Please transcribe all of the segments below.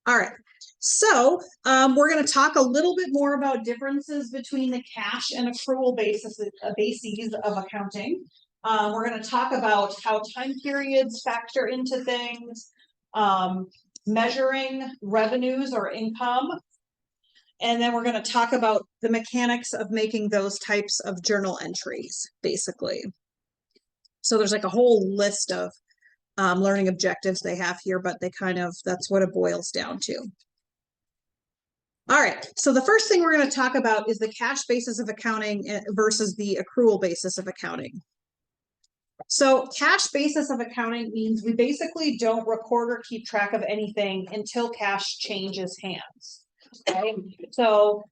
All right. So we're going to talk a little bit more about differences between the cash and accrual bases of accounting. We're going to talk about how time periods factor into things, measuring revenues or income, and then we're going to talk about the mechanics of making those types of journal entries, basically. So there's like a whole list of learning objectives they have here, but that's what it boils down to. All right, so the first thing we're going to talk about is the cash basis of accounting versus the accrual basis of accounting. So cash basis of accounting means we basically don't record or keep track of anything until cash changes hands. Okay, so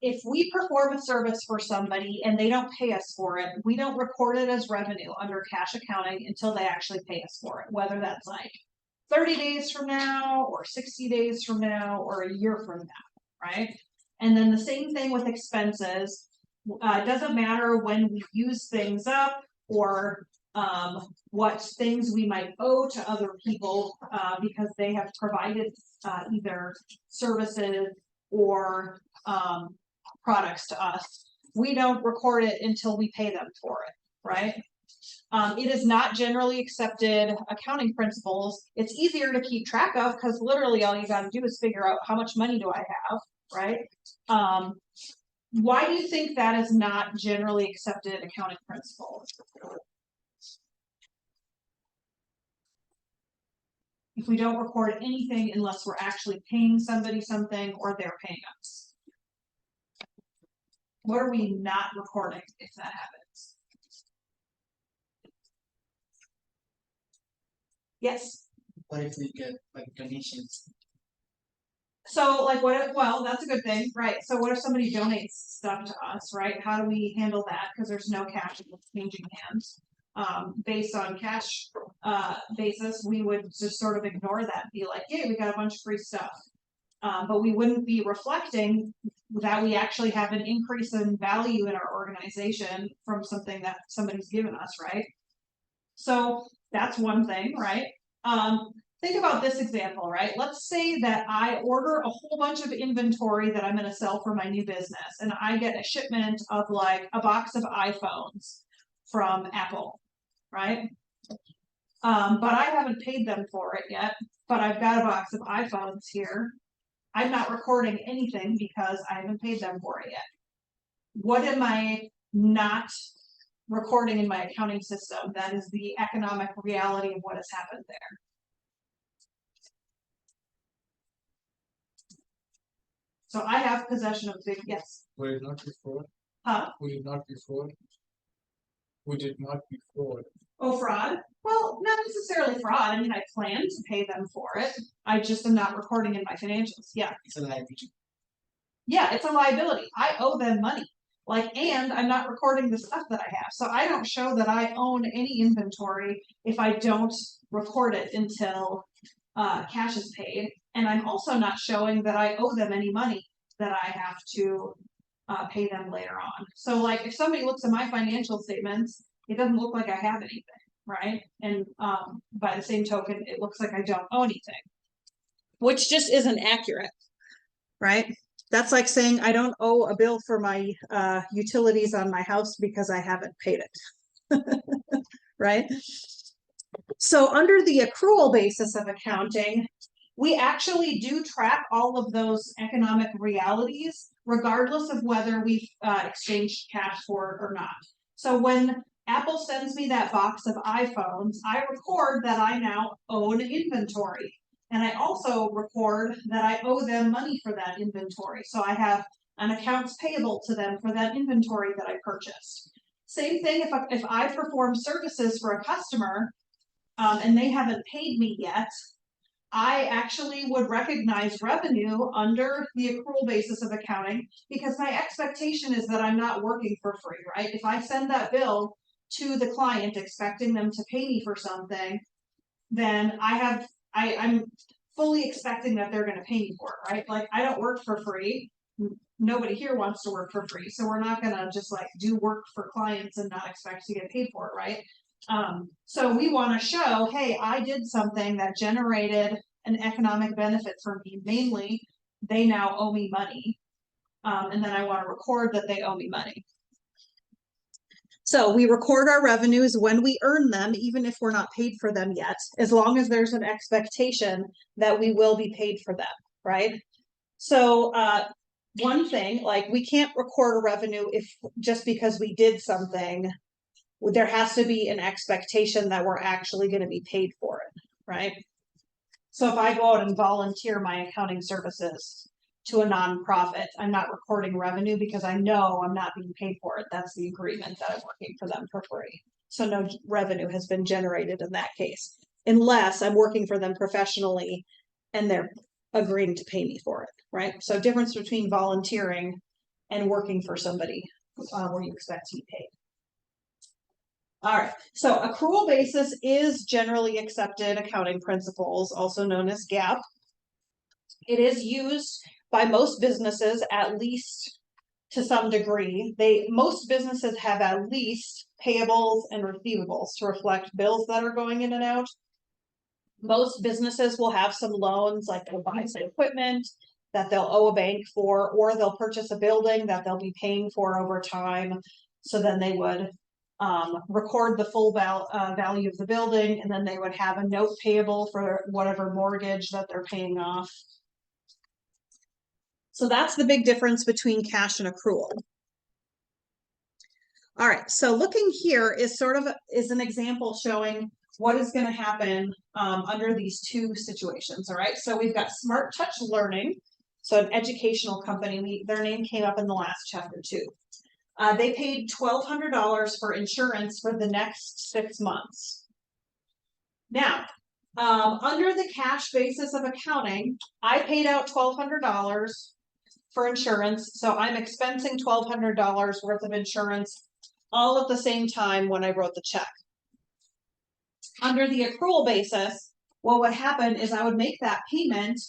if we perform a service for somebody and they don't pay us for it, we don't record it as revenue under cash accounting until they actually pay us for it, whether that's like 30 days from now or 60 days from now or a year from now, right? And then the same thing with expenses. It doesn't matter when we use things up or what things we might owe to other people because they have provided either services or products to us. We don't record it until we pay them for it, right? It is not generally accepted accounting principles. It's easier to keep track of because literally all you got to do is figure out how much money do I have, right? Why do you think that is not generally accepted accounting principle? If we don't record anything unless we're actually paying somebody something or they're paying us. What are we not recording if that happens? Yes? What if we get like donations? So like well, that's a good thing, right? So what if somebody donates stuff to us, right? How do we handle that? Because there's no cash that's changing hands. Based on cash basis, we would just sort of ignore that and be like, hey, we got a bunch of free stuff. But we wouldn't be reflecting that we actually have an increase in value in our organization from something that somebody's given us, right? So that's one thing, right? Think about this example, right? Let's say that I order a whole bunch of inventory that I'm going to sell for my new business, and I get a shipment of like a box of iPhones from Apple, right? But I haven't paid them for it yet, but I've got a box of iPhones here. I'm not recording anything because I haven't paid them for it yet. What am I not recording in my accounting system? That is the economic reality of what has happened there. So I have possession of big, yes. Would it not be fraud? Huh? Would it not be fraud? Would it not be fraud? Oh, fraud? Well, not necessarily fraud. I mean, I plan to pay them for it. I just am not recording in my financials. Yeah. It's a liability. Yeah, it's a liability. I owe them money. Like, and I'm not recording the stuff that I have. So I don't show that I own any inventory if I don't record it until cash is paid. And I'm also not showing that I owe them any money that I have to pay them later on. So like if somebody looks at my financial statements, it doesn't look like I have anything, right? And by the same token, it looks like I don't owe anything, which just isn't accurate, right? That's like saying I don't owe a bill for my utilities on my house because I haven't paid it, right? So under the accrual basis of accounting, we actually do track all of those economic realities, regardless of whether we've exchanged cash for it or not. So when Apple sends me that box of iPhones, I record that I now own inventory. And I also record that I owe them money for that inventory. So I have an accounts payable to them for that inventory that I purchased. Same thing if I perform services for a customer and they haven't paid me yet, I actually would recognize revenue under the accrual basis of accounting because my expectation is that I'm not working for free, right? If I send that bill to the client expecting them to pay me for something, then I'm fully expecting that they're going to pay me for it, right? Like I don't work for free. Nobody here wants to work for free. So we're not going to just like do work for clients and not expect to get paid for it, right? So we want to show, hey, I did something that generated an economic benefit for me. Mainly, they now owe me money. And then I want to record that they owe me money. So we record our revenues when we earn them, even if we're not paid for them yet, as long as there's an expectation that we will be paid for them, right? So one thing, like we can't record a revenue if just because we did something, there has to be an expectation that we're actually going to be paid for it, right? So if I go out and volunteer my accounting services to a nonprofit, I'm not recording revenue because I know I'm not being paid for it. That's the agreement that I'm working for them for free. So no revenue has been generated in that case, unless I'm working for them professionally and they're agreeing to pay me for it, right? So difference between volunteering and working for somebody where you expect to be paid. All right, so accrual basis is generally accepted accounting principles, also known as GAAP. It is used by most businesses, at least to some degree. Most businesses have at least payables and receivables to reflect bills that are going in and out. Most businesses will have some loans, like they'll buy some equipment that they'll owe a bank for, or they'll purchase a building that they'll be paying for over time. So then they would record the full value of the building, and then they would have a note payable for whatever mortgage that they're paying off. So that's the big difference between cash and accrual. All right, so looking here is is an example showing what is going to happen under these two situations. All right, so we've got Smart Touch Learning, so an educational company. Their name came up in the last chapter too. They paid $1,200 for insurance for the next 6 months. Now, under the cash basis of accounting, I paid out $1,200 for insurance, so I'm expensing $1,200 worth of insurance all at the same time when I wrote the check. Under the accrual basis, what would happen is I would make that payment,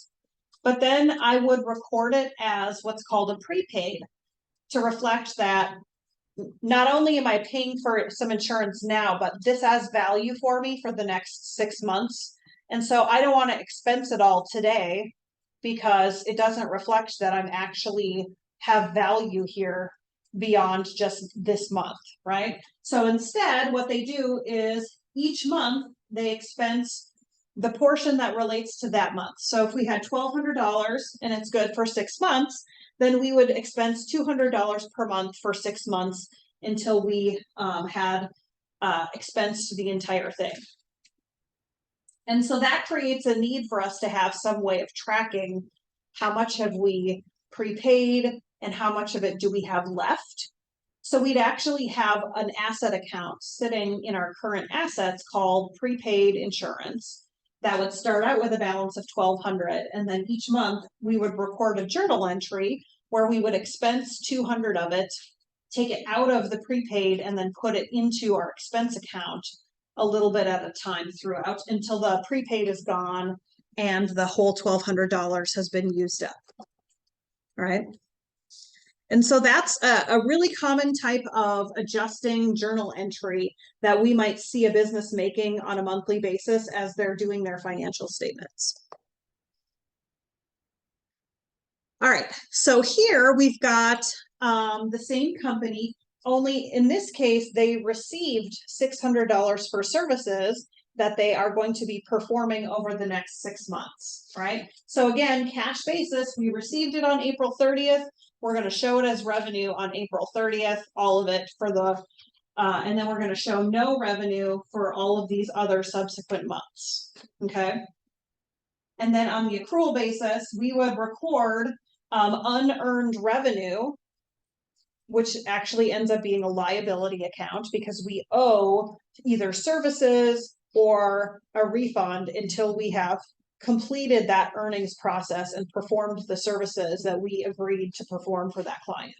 but then I would record it as what's called a prepaid to reflect that not only am I paying for some insurance now, but this has value for me for the next 6 months. And so I don't want to expense it all today because it doesn't reflect that I'm actually have value here beyond just this month, right? So instead, what they do is each month they expense the portion that relates to that month. So if we had $1,200 and it's good for 6 months, then we would expense $200 per month for 6 months until we had expensed the entire thing. And so that creates a need for us to have some way of tracking how much have we prepaid and how much of it do we have left. So we'd actually have an asset account sitting in our current assets called prepaid insurance that would start out with a balance of $1,200, and then each month we would record a journal entry where we would expense $200 of it, take it out of the prepaid, and then put it into our expense account a little bit at a time throughout until the prepaid is gone and the whole $1,200 has been used up. All right. And so that's a really common type of adjusting journal entry that we might see a business making on a monthly basis as they're doing their financial statements. All right, so here we've got the same company, only in this case, they received $600 for services that they are going to be performing over the next 6 months, right? So again, cash basis, we received it on April 30th. We're going to show it as revenue on April 30th, all of it for the, and then we're going to show no revenue for all of these other subsequent months, okay? And then on the accrual basis, we would record unearned revenue, which actually ends up being a liability account because we owe either services or a refund until we have completed that earnings process and performed the services that we agreed to perform for that client.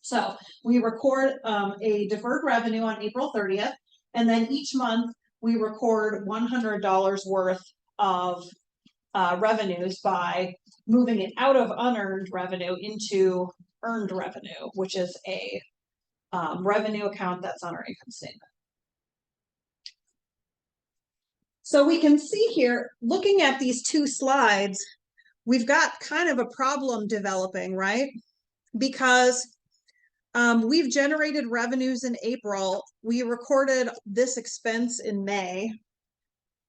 So we record a deferred revenue on April 30th, and then each month we record $100 worth of revenues by moving it out of unearned revenue into earned revenue, which is a revenue account that's on our income statement. So we can see here, looking at these two slides, we've got kind of a problem developing, right? Because we've generated revenues in April. We recorded this expense in May.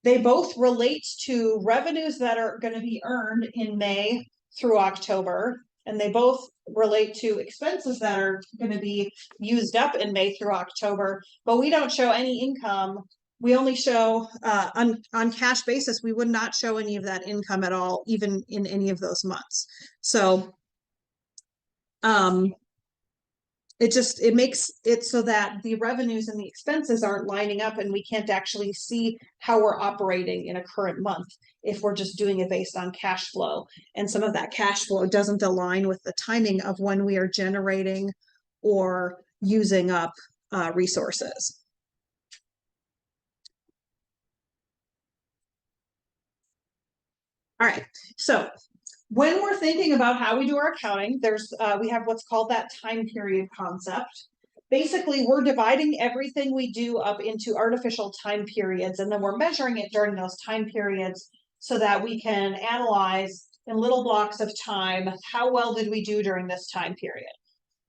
They both relate to revenues that are going to be earned in May through October, and they both relate to expenses that are going to be used up in May through October, but we don't show any income. We only show on cash basis, we would not show any of that income at all, even in any of those months. So it makes it so that the revenues and the expenses aren't lining up, and we can't actually see how we're operating in a current month if we're just doing it based on cash flow. And some of that cash flow doesn't align with the timing of when we are generating or using up resources. All right, so when we're thinking about how we do our accounting, we have what's called that time period concept. Basically, we're dividing everything we do up into artificial time periods, and then we're measuring it during those time periods so that we can analyze in little blocks of time, how well did we do during this time period?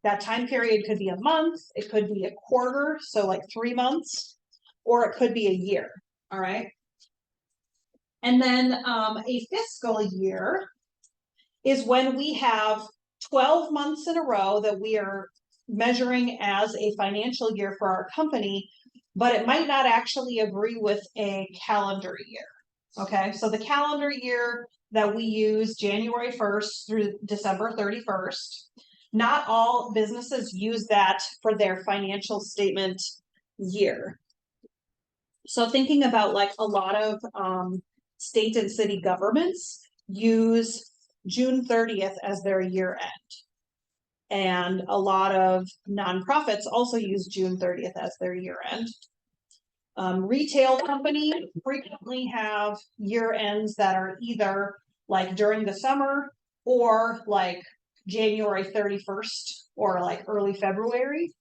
That time period could be a month, it could be a quarter, so like 3 months, or it could be a year, all right? And then a fiscal year is when we have 12 months in a row that we are measuring as a financial year for our company, but it might not actually agree with a calendar year. Okay, so the calendar year that we use, January 1st through December 31st, not all businesses use that for their financial statement year. So thinking about like a lot of state and city governments use June 30th as their year end. And a lot of nonprofits also use June 30th as their year end. Retail companies frequently have year ends that are either like during the summer or like January 31st or like early February.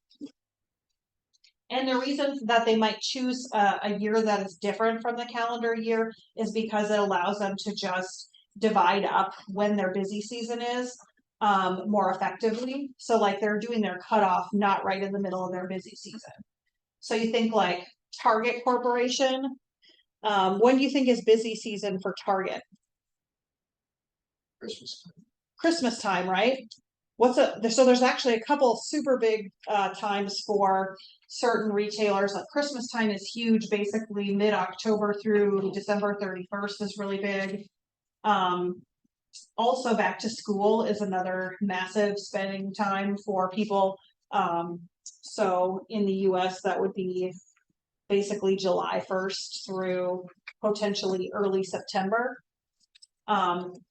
And the reason that they might choose a year that is different from the calendar year is because it allows them to just divide up when their busy season is more effectively. So like they're doing their cutoff not right in the middle of their busy season. So you think like Target Corporation, when do you think is busy season for Target? Christmas time, right? So there's actually a couple super big times for certain retailers. Like Christmas time is huge, basically mid-October through December 31st is really big. Also back to school is another massive spending time for people. So in the US that would be basically July 1st through potentially early September.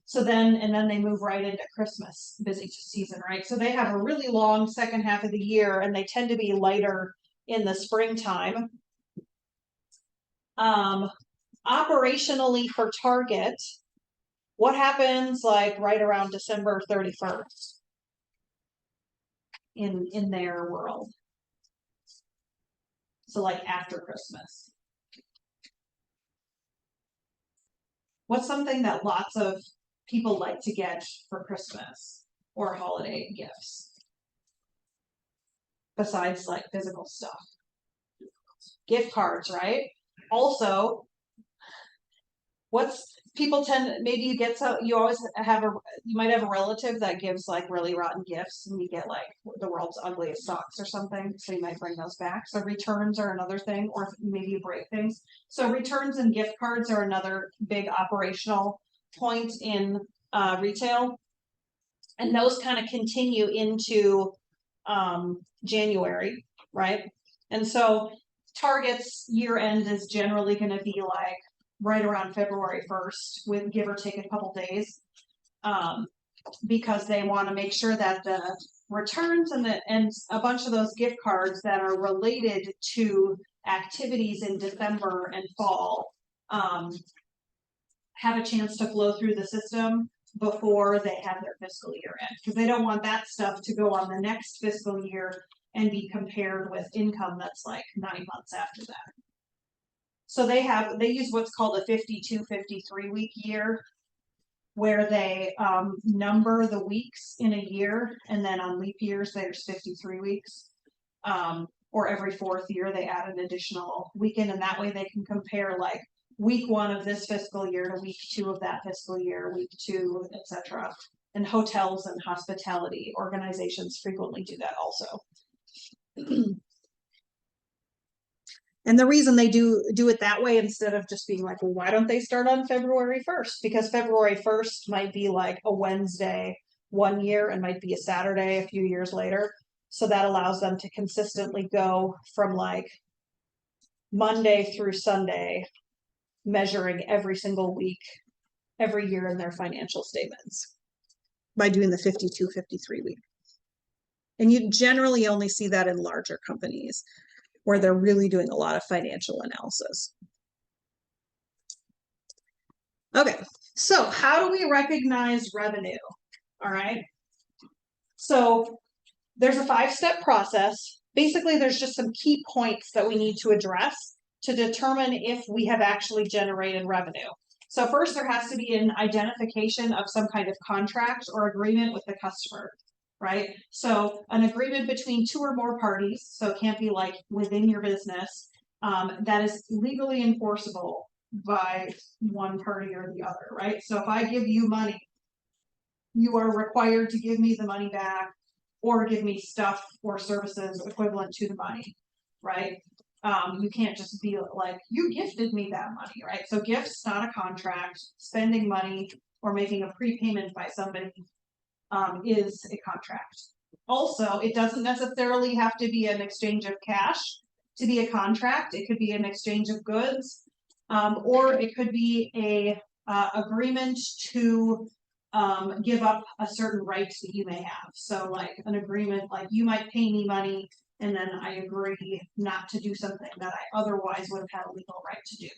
So then they move right into Christmas busy season, right? So they have a really long second half of the year, and they tend to be lighter in the springtime. Operationally for Target, what happens like right around December 31st in their world? So like after Christmas. What's something that lots of people like to get for Christmas or holiday gifts? Besides like physical stuff. Gift cards, right? Also, people tend, maybe you get you might have a relative that gives like really rotten gifts, and you get like the world's ugliest socks or something, so you might bring those back. So returns are another thing, or maybe you break things. So returns and gift cards are another big operational point in retail, and those kind of continue into January, right? And so Target's year end is generally going to be like right around February 1st, with give or take a couple days, because they want to make sure that the returns and a bunch of those gift cards that are related to activities in December and fall have a chance to flow through the system before they have their fiscal year end, because they don't want that stuff to go on the next fiscal year and be compared with income that's like 9 months after that. So they use what's called a 52, 53 week year, where they number the weeks in a year, and then on leap years there's 53 weeks. Or every fourth year they add an additional weekend, and that way they can compare like week 1 of this fiscal year to week 2 of that fiscal year, week 2, etc. And hotels and hospitality organizations frequently do that also. And the reason they do it that way instead of just being like, well, why don't they start on February 1st? Because February 1st might be like a Wednesday one year and might be a Saturday a few years later. So that allows them to consistently go from like Monday through Sunday, measuring every single week, every year in their financial statements by doing the 52, 53 week. And you generally only see that in larger companies where they're really doing a lot of financial analysis. Okay, so how do we recognize revenue? All right, so there's a 5-step process. Basically, there's just some key points that we need to address to determine if we have actually generated revenue. So first, there has to be an identification of some kind of contract or agreement with the customer, right? So an agreement between 2 or more parties, so it can't be like within your business, that is legally enforceable by one party or the other, right? So if I give you money, you are required to give me the money back or give me stuff or services equivalent to the money, right? You can't just be like, you gifted me that money, right? So gifts, not a contract. Spending money or making a prepayment by somebody is a contract. Also, it doesn't necessarily have to be an exchange of cash to be a contract. It could be an exchange of goods, or it could be a agreement to give up a certain right that you may have. So like an agreement, like you might pay me money and then I agree not to do something that I otherwise would have had a legal right to do,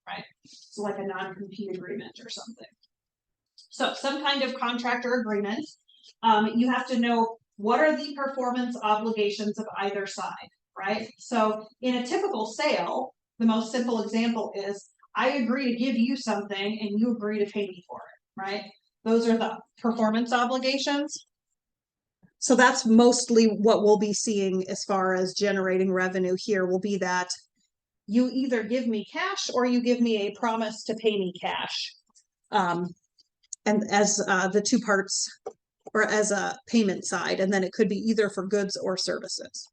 right? So like a non-compete agreement or something. So some kind of contract or agreement. You have to know what are the performance obligations of either side, right? So in a typical sale, the most simple example is I agree to give you something and you agree to pay me for it, right? Those are the performance obligations. So that's mostly what we'll be seeing as far as generating revenue here will be that you either give me cash or you give me a promise to pay me cash. And as the 2 parts, or as a payment side, and then it could be either for goods or services.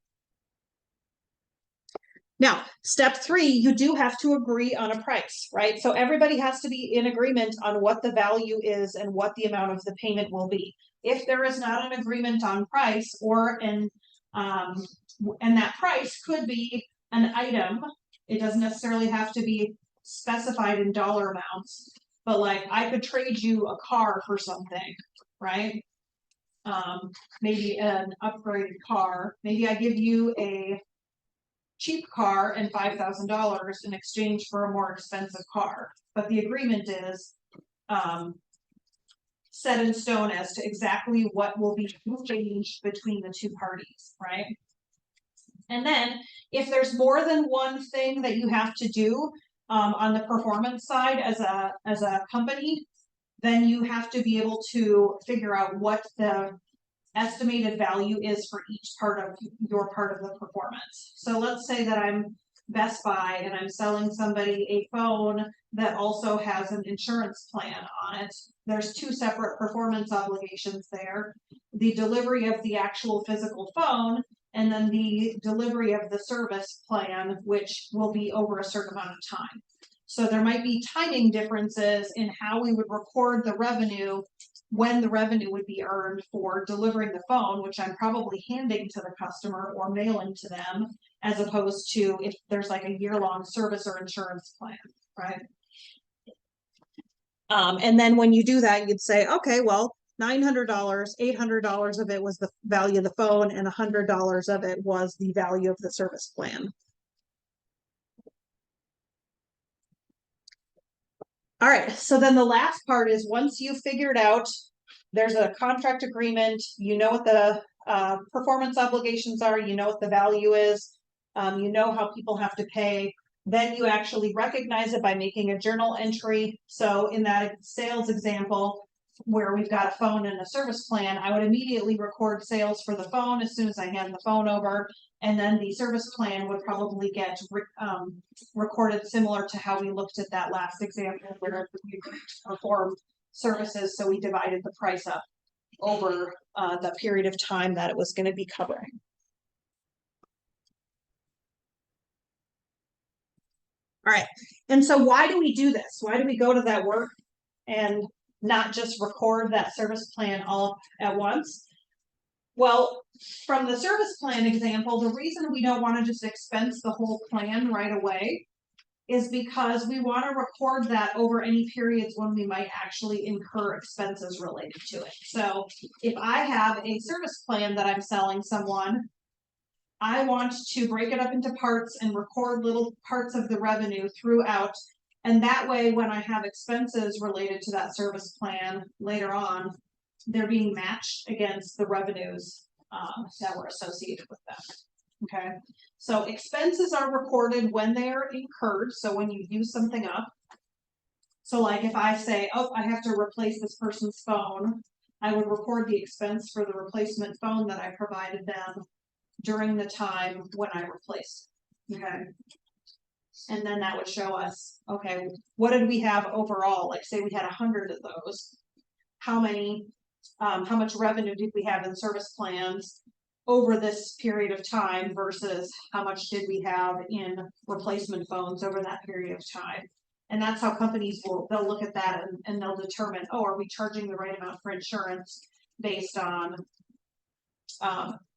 Now, step 3, you do have to agree on a price, right? So everybody has to be in agreement on what the value is and what the amount of the payment will be. If there is not an agreement on price or and that price could be an item, it doesn't necessarily have to be specified in dollar amounts, but like I could trade you a car for something, right? Maybe an upgraded car. Maybe I give you a cheap car and $5,000 in exchange for a more expensive car. But the agreement is set in stone as to exactly what will be exchanged between the 2 parties, right? And then if there's more than one thing that you have to do on the performance side as a company, then you have to be able to figure out what the estimated value is for each part of your part of the performance. So let's say that I'm Best Buy and I'm selling somebody a phone that also has an insurance plan on it. There's 2 separate performance obligations there. The delivery of the actual physical phone and then the delivery of the service plan, which will be over a certain amount of time. So there might be timing differences in how we would record the revenue when the revenue would be earned for delivering the phone, which I'm probably handing to the customer or mailing to them, as opposed to if there's like a year-long service or insurance plan, right? And then when you do that, you'd say, okay, well, $900, $800 of it was the value of the phone and $100 of it was the value of the service plan. All right, so then the last part is once you've figured out there's a contract agreement, you know what the performance obligations are, you know what the value is, you know how people have to pay. Then you actually recognize it by making a journal entry. So in that sales example, where we've got a phone and a service plan, I would immediately record sales for the phone as soon as I hand the phone over. And then the service plan would probably get recorded similar to how we looked at that last example where we performed services. So we divided the price up over the period of time that it was going to be covering. All right. And so why do we do this? Why do we go to that work and not just record that service plan all at once? Well, from the service plan example, the reason we don't want to just expense the whole plan right away is because we want to record that over any periods when we might actually incur expenses related to it. So if I have a service plan that I'm selling someone, I want to break it up into parts and record little parts of the revenue throughout. And that way, when I have expenses related to that service plan later on, they're being matched against the revenues that were associated with them. Okay, so expenses are recorded when they are incurred. So when you use something up. So like if I say, oh, I have to replace this person's phone, I would record the expense for the replacement phone that I provided them during the time when I replaced. Okay. And then that would show us, okay, what did we have overall? Like say we had 100 of those. How much revenue did we have in service plans over this period of time versus how much did we have in replacement phones over that period of time? And that's how companies they'll look at that and they'll determine, oh, are we charging the right amount for insurance based on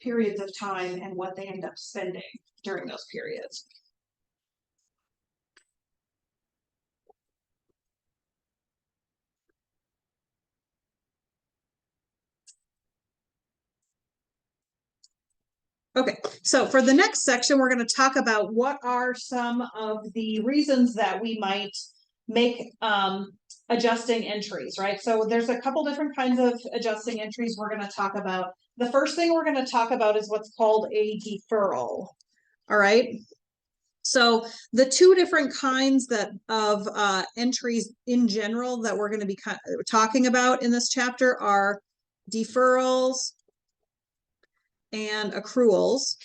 periods of time and what they end up spending during those periods. Okay, so for the next section, we're going to talk about what are some of the reasons that we might make adjusting entries, right? So there's a couple different kinds of adjusting entries we're going to talk about. The first thing we're going to talk about is what's called a deferral. All right. So the two different kinds of entries in general that we're going to be talking about in this chapter are deferrals and accruals.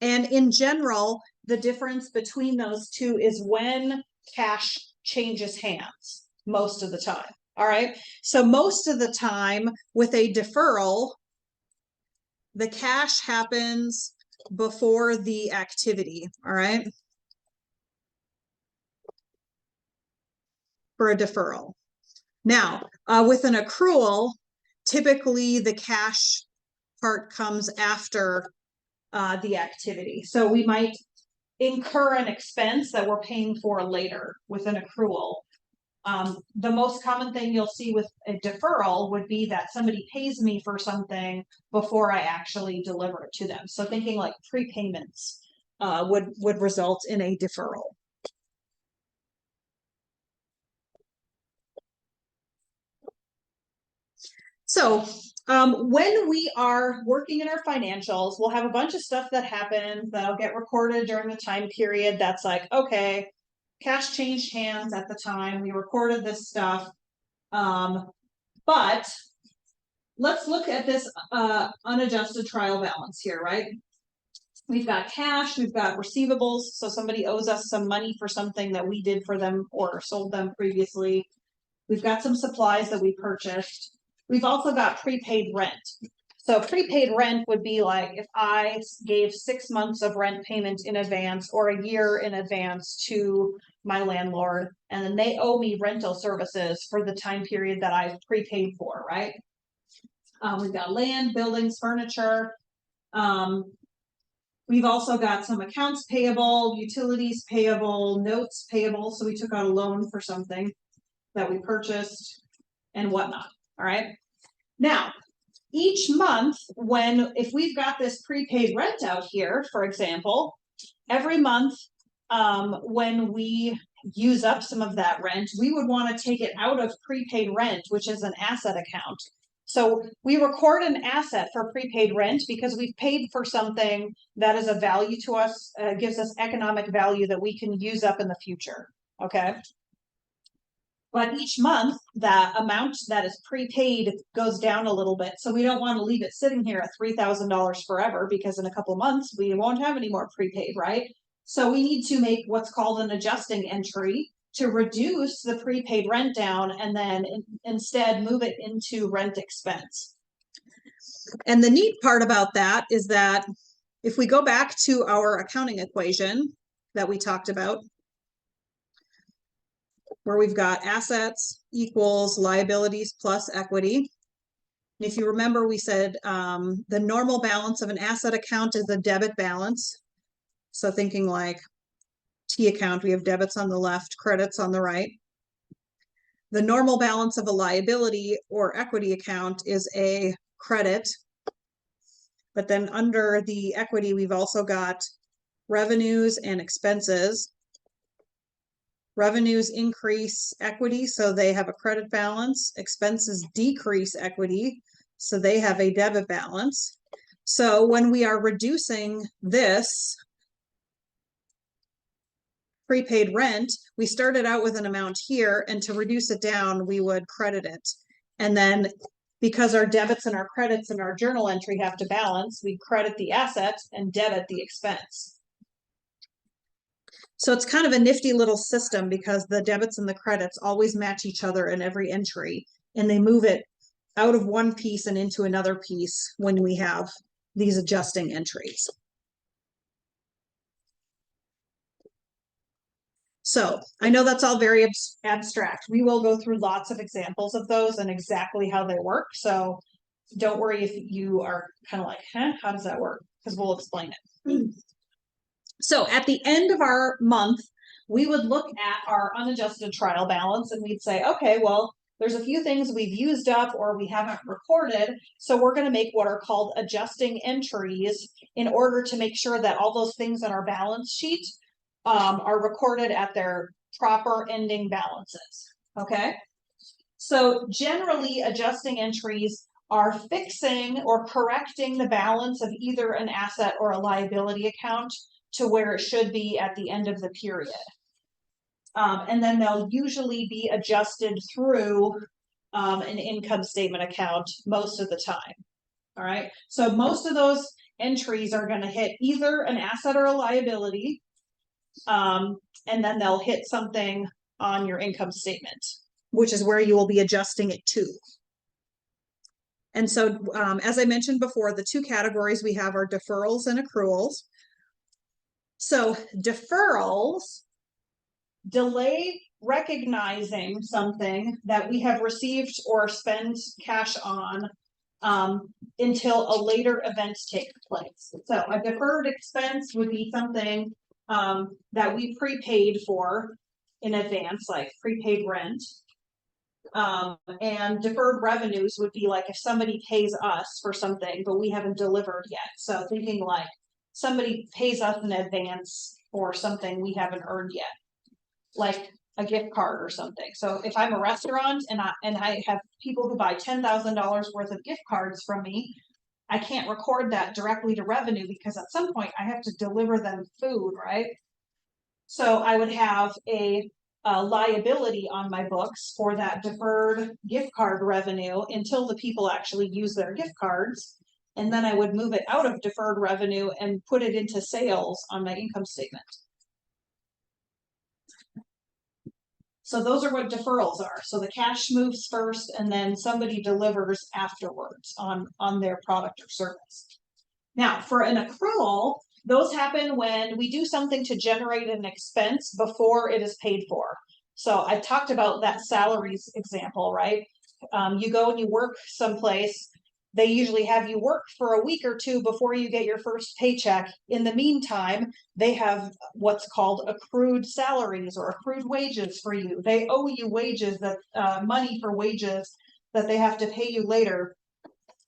And in general, the difference between those two is when cash changes hands most of the time. All right. So most of the time with a deferral, the cash happens before the activity. All right. For a deferral. Now, with an accrual, typically the cash part comes after the activity. So we might incur an expense that we're paying for later with an accrual. The most common thing you'll see with a deferral would be that somebody pays me for something before I actually deliver it to them. So thinking like prepayments would result in a deferral. So when we are working in our financials, we'll have a bunch of stuff that happens that'll get recorded during the time period. That's like, okay, cash changed hands at the time. We recorded this stuff. But let's look at this unadjusted trial balance here, right? We've got cash, we've got receivables. So somebody owes us some money for something that we did for them or sold them previously. We've got some supplies that we purchased. We've also got prepaid rent. So prepaid rent would be like if I gave 6 months of rent payment in advance or a year in advance to my landlord, and then they owe me rental services for the time period that I've prepaid for, right? We've got land, buildings, furniture. We've also got some accounts payable, utilities payable, notes payable. So we took out a loan for something that we purchased and whatnot. All right. Now, each month if we've got this prepaid rent out here, for example, every month when we use up some of that rent, we would want to take it out of prepaid rent, which is an asset account, So we record an asset for prepaid rent because we've paid for something that is of value to us, gives us economic value that we can use up in the future, okay? But each month, the amount that is prepaid goes down a little bit. So we don't want to leave it sitting here at $3,000 forever because in a couple of months, we won't have any more prepaid, right? So we need to make what's called an adjusting entry to reduce the prepaid rent down and then instead move it into rent expense. And the neat part about that is that if we go back to our accounting equation that we talked about, where we've got assets equals liabilities plus equity. And if you remember, we said the normal balance of an asset account is a debit balance. So thinking like T account, we have debits on the left, credits on the right. The normal balance of a liability or equity account is a credit. But then under the equity, we've also got revenues and expenses. Revenues increase equity, so they have a credit balance. Expenses decrease equity, so they have a debit balance. So when we are reducing this prepaid rent, we started out with an amount here, and to reduce it down, we would credit it. And then because our debits and our credits in our journal entry have to balance, we credit the asset and debit the expense. So it's kind of a nifty little system because the debits and the credits always match each other in every entry, and they move it out of one piece and into another piece when we have these adjusting entries. So I know that's all very abstract. We will go through lots of examples of those and exactly how they work. So don't worry if you are kind of like, huh, how does that work? Because we'll explain it. So at the end of our month, we would look at our unadjusted trial balance and we'd say, okay, well, there's a few things we've used up or we haven't recorded. So we're going to make what are called adjusting entries in order to make sure that all those things on our balance sheet are recorded at their proper ending balances. Okay. So generally adjusting entries are fixing or correcting the balance of either an asset or a liability account to where it should be at the end of the period. And then they'll usually be adjusted through an income statement account most of the time. All right. So most of those entries are going to hit either an asset or a liability. And then they'll hit something on your income statement, which is where you will be adjusting it to. And so, as I mentioned before, the two categories we have are deferrals and accruals. So deferrals delay recognizing something that we have received or spent cash on until a later event takes place. So a deferred expense would be something that we prepaid for in advance, like prepaid rent. And deferred revenues would be like if somebody pays us for something, but we haven't delivered yet. So thinking like somebody pays us in advance for something we haven't earned yet, like a gift card or something. So if I'm a restaurant and I have people who buy $10,000 worth of gift cards from me, I can't record that directly to revenue because at some point I have to deliver them food, right? So I would have a liability on my books for that deferred gift card revenue until the people actually use their gift cards. And then I would move it out of deferred revenue and put it into sales on my income statement. So those are what deferrals are. So the cash moves first and then somebody delivers afterwards on their product or service. Now for an accrual, those happen when we do something to generate an expense before it is paid for. So I talked about that salaries example, right? You go and you work someplace. They usually have you work for a week or two before you get your first paycheck. In the meantime, they have what's called accrued salaries or accrued wages for you. They owe you wages, that money for wages that they have to pay you later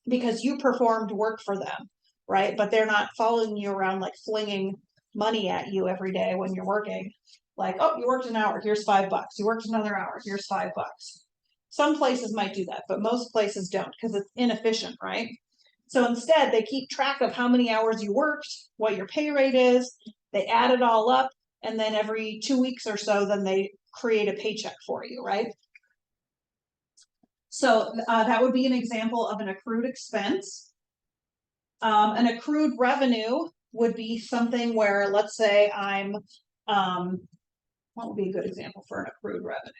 because you performed work for them, right? But they're not following you around like flinging money at you every day when you're working. Like, oh, you worked an hour, here's $5. You worked another hour, here's $5. Some places might do that, but most places don't because it's inefficient, right? So instead, they keep track of how many hours you worked, what your pay rate is, they add it all up, and then every 2 weeks or so, then they create a paycheck for you, right? So that would be an example of an accrued expense. An accrued revenue would be something where, let's say I'm, what would be a good example for an accrued revenue?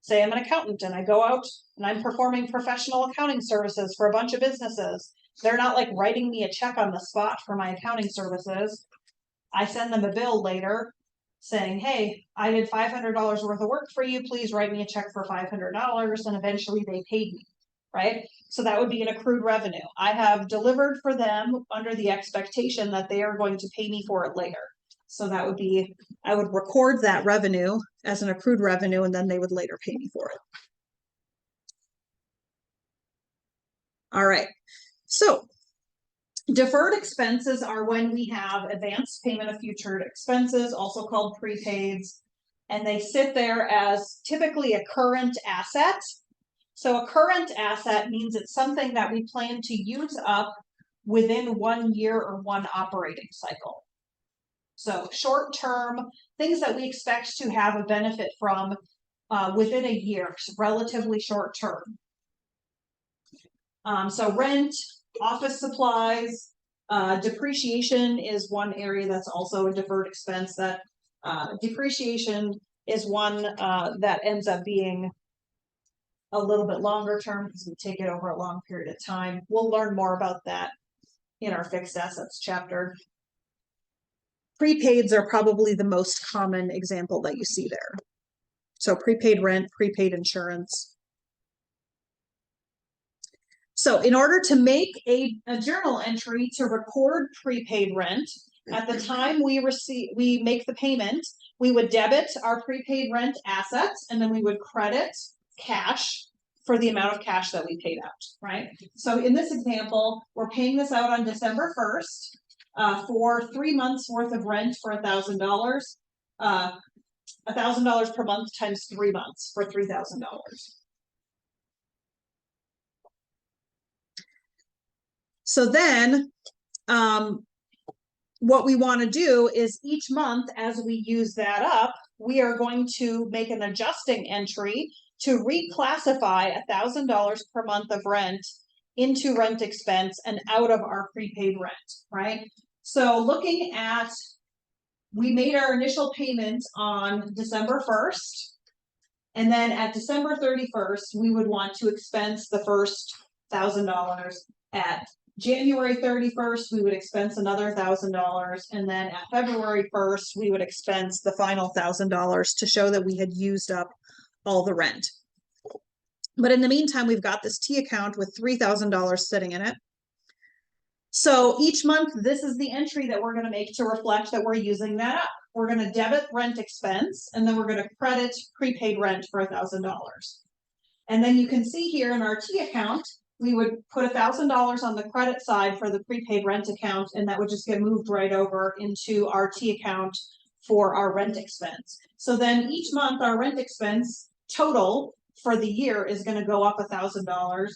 Say I'm an accountant and I go out and I'm performing professional accounting services for a bunch of businesses. They're not like writing me a check on the spot for my accounting services. I send them a bill later saying, hey, I did $500 worth of work for you. Please write me a check for $500. And eventually they paid me, right? So that would be an accrued revenue. I have delivered for them under the expectation that they are going to pay me for it later. So that would be, I would record that revenue as an accrued revenue, and then they would later pay me for it. All right. So deferred expenses are when we have advanced payment of future expenses, also called prepaids, and they sit there as typically a current asset. So a current asset means it's something that we plan to use up within 1 year or one operating cycle. So short-term, things that we expect to have a benefit from within a year, so relatively short-term. So rent, office supplies, depreciation is one area that's also a deferred expense. That depreciation is one that ends up being a little bit longer term because we take it over a long period of time. We'll learn more about that in our fixed assets chapter. Prepaids are probably the most common example that you see there. So prepaid rent, prepaid insurance. So in order to make a journal entry to record prepaid rent, at the time we make the payment, we would debit our prepaid rent assets, and then we would credit cash for the amount of cash that we paid out, right? So in this example, we're paying this out on December 1st. For 3 months worth of rent for $1,000, $1,000 per month times 3 months for $3,000. So then, what we want to do is each month as we use that up, we are going to make an adjusting entry to reclassify $1,000 per month of rent into rent expense and out of our prepaid rent, right? So looking at, we made our initial payment on December 1st, and then at December 31st, we would want to expense the first $1,000. At January 31st, we would expense another $1,000, and then at February 1st, we would expense the final $1,000 to show that we had used up all the rent. But in the meantime, we've got this T account with $3,000 sitting in it. So each month, this is the entry that we're going to make to reflect that we're using that up. We're going to debit rent expense, and then we're going to credit prepaid rent for $1,000. And then you can see here in our T account, we would put $1,000 on the credit side for the prepaid rent account, and that would just get moved right over into our T account for our rent expense. So then each month, our rent expense total for the year is going to go up $1,000.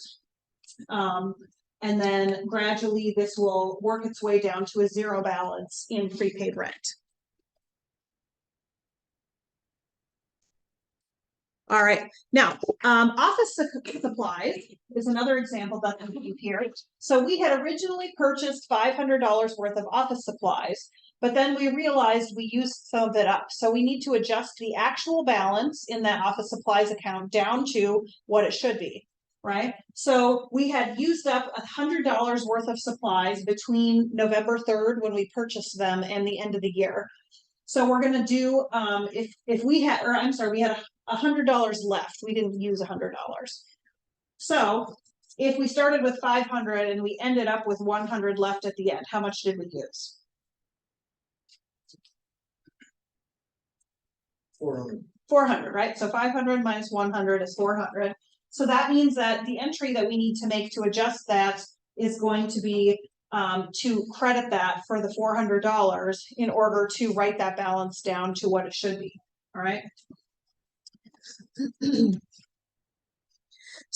And then gradually this will work its way down to a zero balance in prepaid rent. All right, now office supplies is another example that I give here. So we had originally purchased $500 worth of office supplies, but then we realized we used some of it up. So we need to adjust the actual balance in that office supplies account down to what it should be. Right? So we had used up $100 worth of supplies between November 3rd when we purchased them and the end of the year. So we're going to do, if we had, or I'm sorry, we had $100 left. We didn't use $100. So if we started with 500 and we ended up with 100 left at the end, how much did we use? 400. 400, right? So 500 minus 100 is 400. So that means that the entry that we need to make to adjust that is going to be to credit that for the $400 in order to write that balance down to what it should be. All right.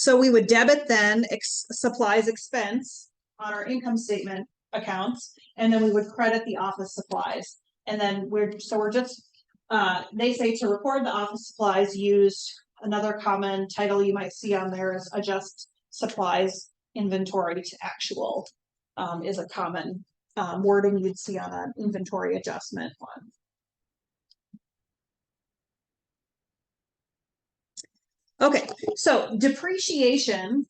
So we would debit then supplies expense on our income statement accounts, and then we would credit the office supplies. And then we're just, they say to record the office supplies, use another common title you might see on there is adjust supplies inventory to actual, is a common wording you'd see on an inventory adjustment one. Okay, so depreciation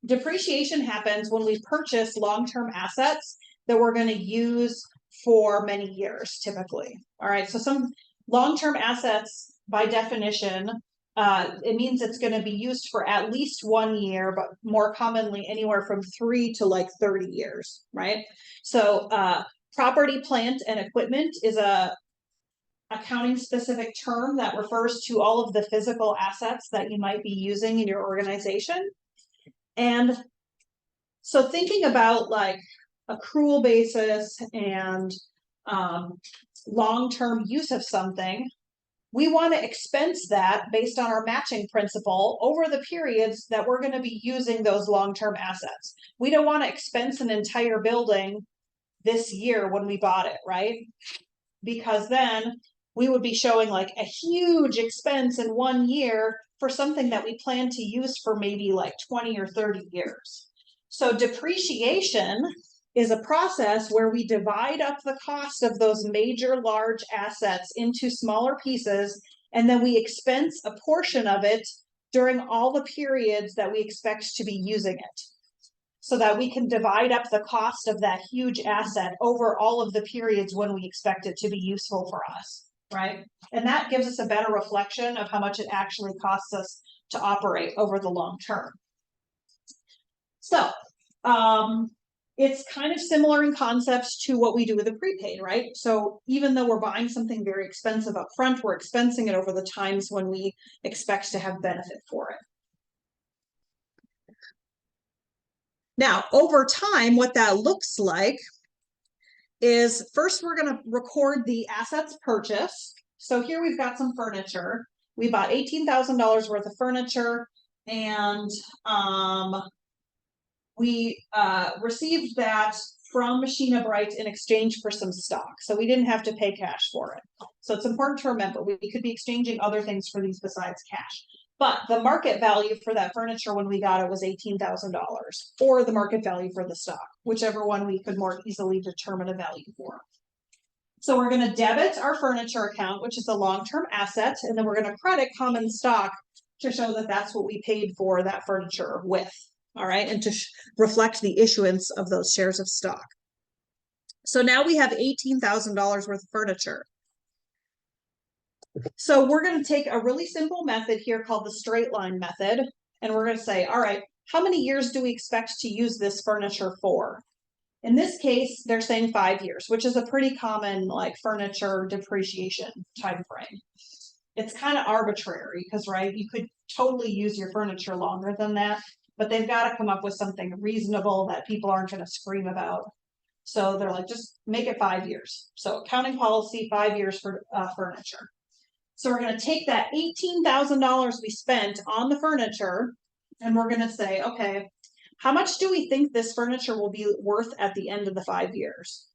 happens when we purchase long-term assets that we're going to use for many years, typically. All right, so some long-term assets, by definition, it means it's going to be used for at least 1 year, but more commonly anywhere from 3 to like 30 years, right? So property, plant, and equipment is a accounting specific term that refers to all of the physical assets that you might be using in your organization. And so thinking about like accrual basis and long-term use of something, we want to expense that based on our matching principle over the periods that we're going to be using those long-term assets. We don't want to expense an entire building this year when we bought it, right? Because then we would be showing like a huge expense in 1 year for something that we plan to use for maybe like 20 or 30 years. So depreciation is a process where we divide up the cost of those major large assets into smaller pieces, and then we expense a portion of it during all the periods that we expect to be using it, so that we can divide up the cost of that huge asset over all of the periods when we expect it to be useful for us, right? And that gives us a better reflection of how much it actually costs us to operate over the long term. So it's kind of similar in concepts to what we do with a prepaid, right? So even though we're buying something very expensive up front, we're expensing it over the times when we expect to have benefit for it. Now, over time, what that looks like is first we're going to record the assets purchased. So here we've got some furniture. We bought $18,000 worth of furniture, and we received that from Machina Bright in exchange for some stock. So we didn't have to pay cash for it. So it's important to remember we could be exchanging other things for these besides cash. But the market value for that furniture when we got it was $18,000, or the market value for the stock, whichever one we could more easily determine a value for. So we're going to debit our furniture account, which is a long-term asset, and then we're going to credit common stock to show that that's what we paid for that furniture with. All right, and to reflect the issuance of those shares of stock. So now we have $18,000 worth of furniture. So we're going to take a really simple method here called the straight line method, and we're going to say, all right, how many years do we expect to use this furniture for? In this case, they're saying 5 years, which is a pretty common like furniture depreciation time frame. It's kind of arbitrary because, right, you could totally use your furniture longer than that, but they've got to come up with something reasonable that people aren't going to scream about. So they're like, just make it 5 years. So accounting policy, 5 years for furniture. So we're going to take that $18,000 we spent on the furniture, and we're going to say, okay, how much do we think this furniture will be worth at the end of the 5 years?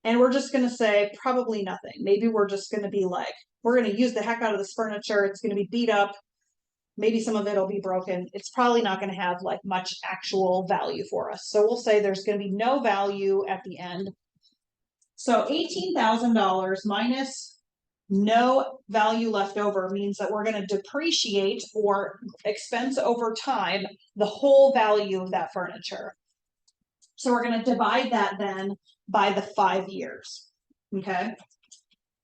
And we're just going to say probably nothing. Maybe we're just going to be like, we're going to use the heck out of this furniture. It's going to be beat up. Maybe some of it will be broken. It's probably not going to have like much actual value for us. So we'll say there's going to be no value at the end. So $18,000 minus no value left over means that we're going to depreciate or expense over time the whole value of that furniture. So we're going to divide that then by the 5 years. Okay.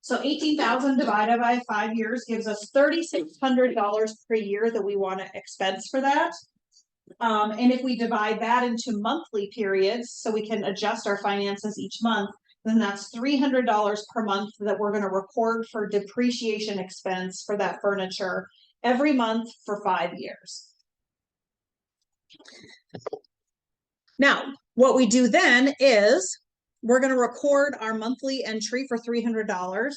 So 18,000 divided by 5 years gives us $3,600 per year that we want to expense for that. And if we divide that into monthly periods, so we can adjust our finances each month, then that's $300 per month that we're going to record for depreciation expense for that furniture every month for 5 years. Now, what we do then is we're going to record our monthly entry for $300.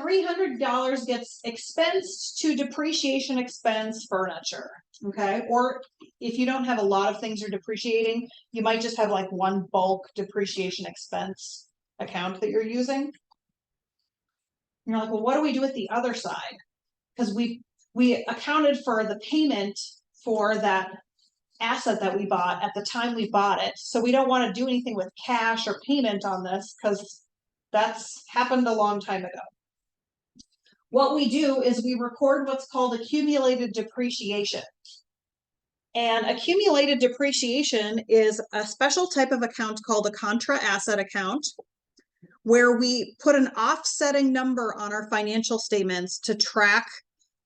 $300 gets expensed to depreciation expense furniture, okay? Or if you don't have a lot of things you're depreciating, you might just have like one bulk depreciation expense account that you're using. You're like, well, what do we do with the other side? Because we accounted for the payment for that asset that we bought at the time we bought it. So we don't want to do anything with cash or payment on this because that's happened a long time ago. What we do is we record what's called accumulated depreciation. And accumulated depreciation is a special type of account called a contra asset account, where we put an offsetting number on our financial statements to track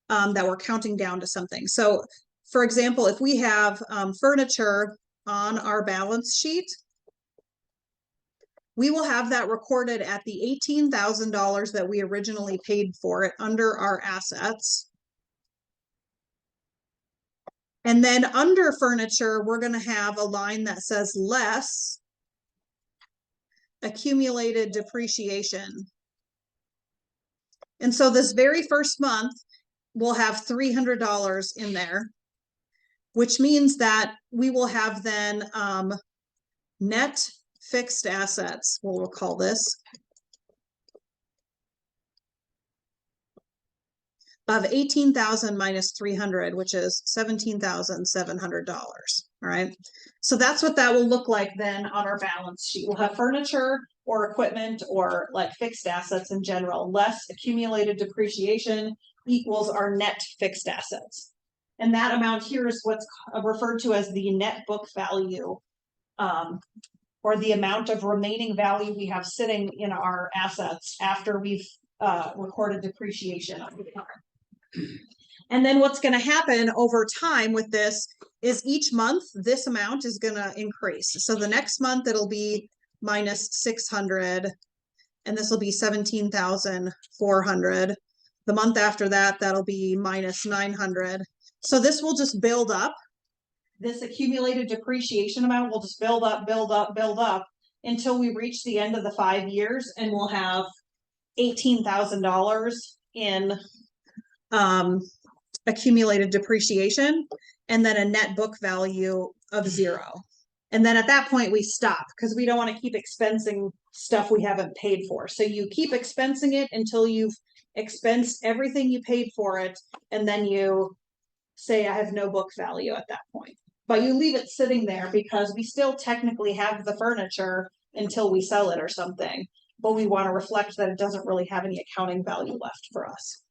that we're counting down to something. So, for example, if we have furniture on our balance sheet, we will have that recorded at the $18,000 that we originally paid for it under our assets. And then under furniture, we're going to have a line that says less accumulated depreciation. And so this very first month, we'll have $300 in there, which means that we will have then net fixed assets, we'll call this, of 18,000 minus 300, which is $17,700. All right. So that's what that will look like then on our balance sheet. We'll have furniture or equipment or like fixed assets in general, less accumulated depreciation equals our net fixed assets. And that amount here is what's referred to as the net book value, or the amount of remaining value we have sitting in our assets after we've recorded depreciation over time. And then what's going to happen over time with this is each month, this amount is going to increase. So the next month it'll be minus 600, and this will be 17,400. The month after that, that'll be minus 900. So this will just build up. This accumulated depreciation amount will just build up, build up, build up until we reach the end of the 5 years, and we'll have $18,000 in accumulated depreciation, and then a net book value of 0. And then at that point we stop because we don't want to keep expensing stuff we haven't paid for. So you keep expensing it until you've expensed everything you paid for it, and then you say I have no book value at that point. But you leave it sitting there because we still technically have the furniture until we sell it or something, but we want to reflect that it doesn't really have any accounting value left for us.